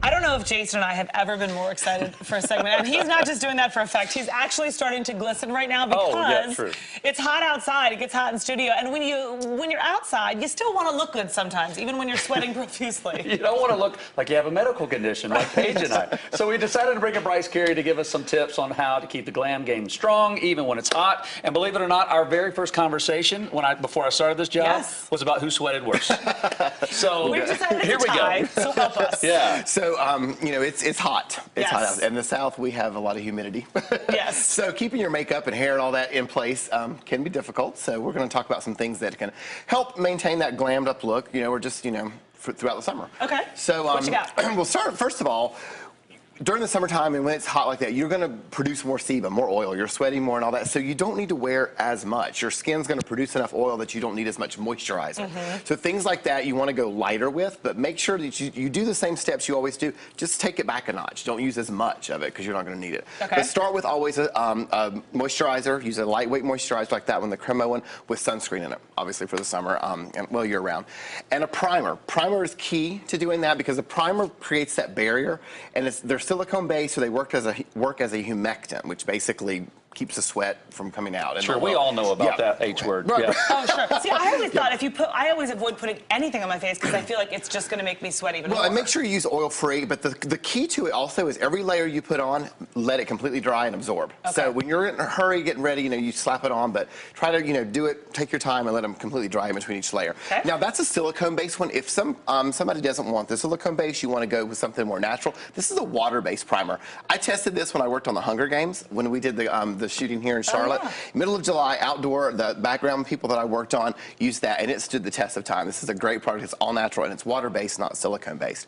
I don't know if Jason and I have ever been more excited for a segment. And he's not just doing that for effect. He's actually starting to glisten right now because it's hot outside. It gets hot in studio. And when you're outside, you still want to look good sometimes, even when you're sweating profusely. You don't want to look like you have a medical condition like Paige and I. So we decided to bring in Bryce Carey to give us some tips on how to keep the glam game strong, even when it's hot. And believe it or not, our very first conversation before I started this job was about who sweated worse. So we've decided here we go. So help us. Yeah. So, you know, it's hot. It's hot out. In the South, we have a lot of humidity. Yes. So keeping your makeup and hair and all that in place can be difficult. So we're going to talk about some things that can help maintain that glammed up look, you know, or just, you know, throughout the summer. Okay. So, what you got? We'll start, first of all, during the summertime and when it's hot like that, you're going to produce more sebum, more oil. You're sweating more and all that, so you don't need to wear as much. Your skin's going to produce enough oil that you don't need as much moisturizer. So things like that you want to go lighter with, but make sure that you do the same steps you always do. Just take it back a notch. Don't use as much of it because you're not going to need it. Okay. But start with always a moisturizer. Use a lightweight moisturizer like that one, the Cremo one, with sunscreen in it, obviously for the summer, and well, year round. And a primer. Primer is key to doing that because the primer creates that barrier, and they're silicone based, so they work as a humectant, which basically keeps the sweat from coming out. Sure, we all know about that H word. Right. Yeah. Oh, sure. See, I always thought I always avoid putting anything on my face because I feel like it's just going to make me sweat even more. And make sure you use oil-free, but the key to it also is every layer you put on, let it completely dry and absorb. Okay. So when you're in a hurry getting ready, you know, you slap it on, but try to, you know, do it, take your time and let them completely dry in between each layer. Okay. Now, that's a silicone-based one. If somebody doesn't want the silicone base, you want to go with something more natural. This is a water-based primer. I tested this when I worked on the Hunger Games, when we did the shooting here in Charlotte. Middle of July, outdoor, the background people that I worked on used that, and it stood the test of time. This is a great product. It's all natural, and it's water-based, not silicone-based.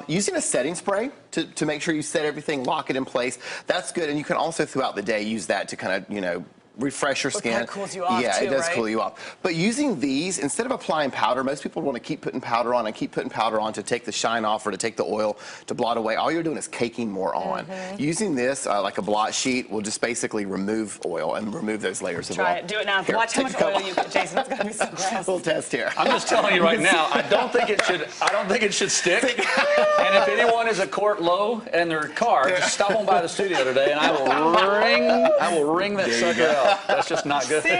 Using a setting spray to make sure you set everything, lock it in place, that's good, and you can also throughout the day use that to kind of, you know, refresh your skin. That cools you off yeah, too, it does right? cool you off. But using these, instead of applying powder, most people want to keep putting powder on and keep putting powder on to take the shine off or to take the oil to blot away. All you're doing is caking more on. Using this, like a blot sheet, will just basically remove oil and remove those layers of oil. Try it. Do it now. Here, Watch how much oil you put, Jason. It's going to be so gross. Little test here. I'm just telling you right now, I don't think it should stick. And if anyone is a quart low in their car, just stop on by the studio today and I will ring that sucker out. That's just not good. See?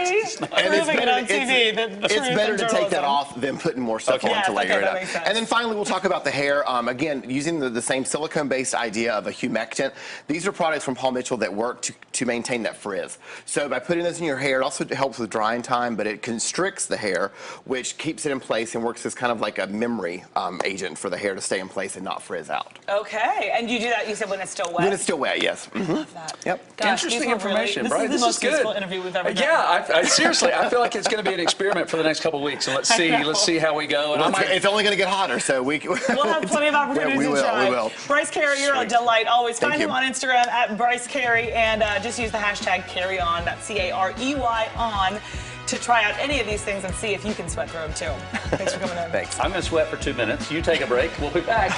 And Proving it on TV. It's better to take that off than putting more stuff on to layer it up. And then finally, we'll talk about the hair. Again, using the same silicone-based idea of a humectant. These are products from Paul Mitchell that work to maintain that frizz. So by putting this in your hair, it also helps with drying time, but it constricts the hair, which keeps it in place and works as kind of like a memory agent for the hair to stay in place and not frizz out. Okay. And you do that, you said, when it's still wet? When it's still wet, yes. I love that. Yep. Gosh, Interesting information, right? This is the most useful interview we've ever done. Yeah, I seriously, I feel like it's going to be an experiment for the next couple of weeks. So let's see how we go. And It's only going to get hotter, so we'll have plenty of opportunities to try. We will. Bryce Carey, you're a delight. Always find him on Instagram at Bryce Carey, and just use the hashtag CareyOn, that's C-A-R-E-Y on, to try out any of these things and see if you can sweat through them too. Thanks for coming in. Thanks. I'm going to sweat for 2 minutes. You take a break. We'll be back.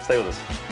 Stay with us.